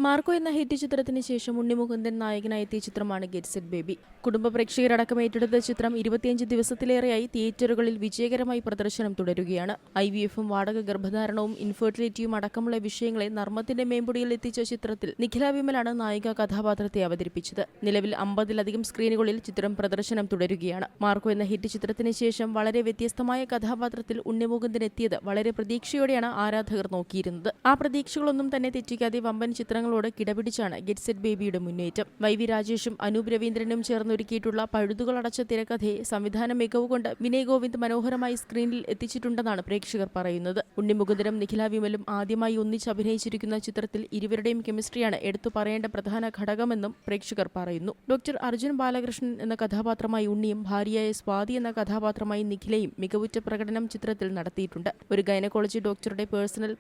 Marco എന്ന hit ചിത്രത്തിന് ശേഷം ഉണ്ണിമുകുന്ദൻ നായകനായി എത്തിയ ചിത്രമാണ് ഗെറ്റ് സെറ്റ് ബേബി. കുടുംബ പ്രേക്ഷകരടക്കം ഏറ്റെടുത്ത ചിത്രം 25 ദിവസത്തിലേറെയായി തിയേറ്ററുകളിൽ വിജയകരമായി പ്രദർശനം തുടരുകയാണ്. IVF-ഉം വാടക ഗർഭധാരണവും ഇൻഫെർട്ടിലിറ്റിയും അടക്കമുള്ള വിഷയങ്ങളെ നർമ്മത്തിന്റെ മേമ്പൊടിയിൽ എത്തിച്ച ചിത്രത്തിൽ നിഖില വിമലാണ് നായിക കഥാപാത്രത്തെ അവതരിപ്പിച്ചത്. നിലവിൽ 50-ലധികം സ്ക്രീനുകളിൽ ചിത്രം പ്രദർശനം തുടരുകയാണ്. മാർക്കോ എന്ന ഹിറ്റ് ചിത്രത്തിന് ശേഷം വളരെ വ്യത്യസ്തമായ കഥാപാത്രത്തിൽ ഉണ്ണിമുകുന്ദൻ എത്തിയത് വളരെ പ്രതീക്ഷയോടെയാണ് ആരാധകർ നോക്കിയിരുന്നത്. ആ പ്രതീക്ഷകളൊന്നും തന്നെ തെറ്റിക്കാതെ വമ്പൻ ചിത്രങ്ങളോട് കിടപിടിച്ചാണ് ഗെറ്റ് സെറ്റ് ബേബിയുടെ മുന്നേറ്റം. YV രാജേഷും അനൂപ് രവീന്ദ്രനും ചേർന്നൊരുക്കിയിട്ടുള്ള പഴുതുകളടച്ച തിരക്കഥയെ സംവിധാന മികവുകൊണ്ട് വിനയ് ഗോവിന്ദ് മനോഹരമായി സ്ക്രീനിൽ എത്തിച്ചിട്ടുണ്ടെന്നാണ് പ്രേക്ഷകർ പറയുന്നത്. ഉണ്ണിമുകുന്ദനും നിഖില വിമലും ആദ്യമായി ഒന്നിച്ച് അഭിനയിച്ചിരിക്കുന്ന ചിത്രത്തിൽ ഇരുവരുടെയും കെമിസ്ട്രിയാണ് എടുത്തു പറയേണ്ട പ്രധാന ഘടകമെന്നും പ്രേക്ഷകർ പറയുന്നു. ഡോക്ടർ അർജുൻ ബാലകൃഷ്ണൻ എന്ന കഥാപാത്രമായി ഉണ്ണിയും ഭാര്യയായ സ്വാതി എന്ന കഥാപാത്രമായി നിഖിലയും മികവുറ്റ പ്രകടനം ചിത്രത്തിൽ നടത്തിയിട്ടുണ്ട്. ഒരു ഗൈനക്കോളജി ഡോക്ടറുടെ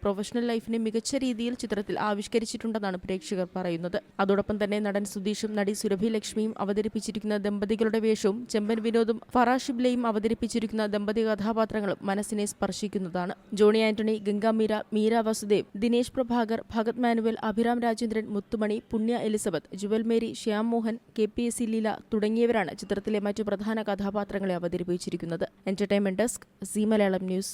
പ്രൊഫഷണൽ ലൈഫിനെ മികച്ച രീതിയിൽ ചിത്രത്തിൽ ആവിഷ്കരിച്ചിട്ടുണ്ടെന്നാണ് പ്രേക്ഷകർ പറയുന്നത്. അതോടൊപ്പം തന്നെ നടൻ സുധീഷും നടി സുരഭി ലക്ഷ്മിയും അവതരിപ്പിച്ചിരിക്കുന്ന ദമ്പതികളുടെ വേഷവും ചെമ്പൻ വിനോദും ഫറാഷിബ്ലയും അവതരിപ്പിച്ചിരിക്കുന്ന ദമ്പതി കഥാപാത്രങ്ങളും മനസ്സിനെ സ്പർശിക്കുന്നതാണ്. ജോണി ആന്റണി, ഗംഗ മീര, മീര വസുദേവ്, ദിനേശ് പ്രഭാകർ, ഭഗത് മാനുവൽ, അഭിരാം രാജേന്ദ്രൻ, മുത്തുമണി, പുണ്യ എലിസബത്ത്, ജുവൽ മേരി, ശ്യാം മോഹൻ, KPSC ലീല തുടങ്ങിയവരാണ് ചിത്രത്തിലെ മറ്റു പ്രധാന കഥാപാത്രങ്ങളെ അവതരിപ്പിച്ചിരിക്കുന്നത്. Entertainment desk, Zee Malayalam news.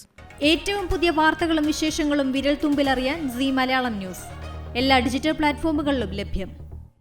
ഏറ്റവും പുതിയ വാർത്തകളും വിശേഷങ്ങളും വിരൽ തുമ്പിലറിയാൻ സീ മലയാളം ന്യൂസ് എല്ലാ ഡിജിറ്റൽ പ്ലാറ്റ്ഫോമുകളിലും ലഭ്യം.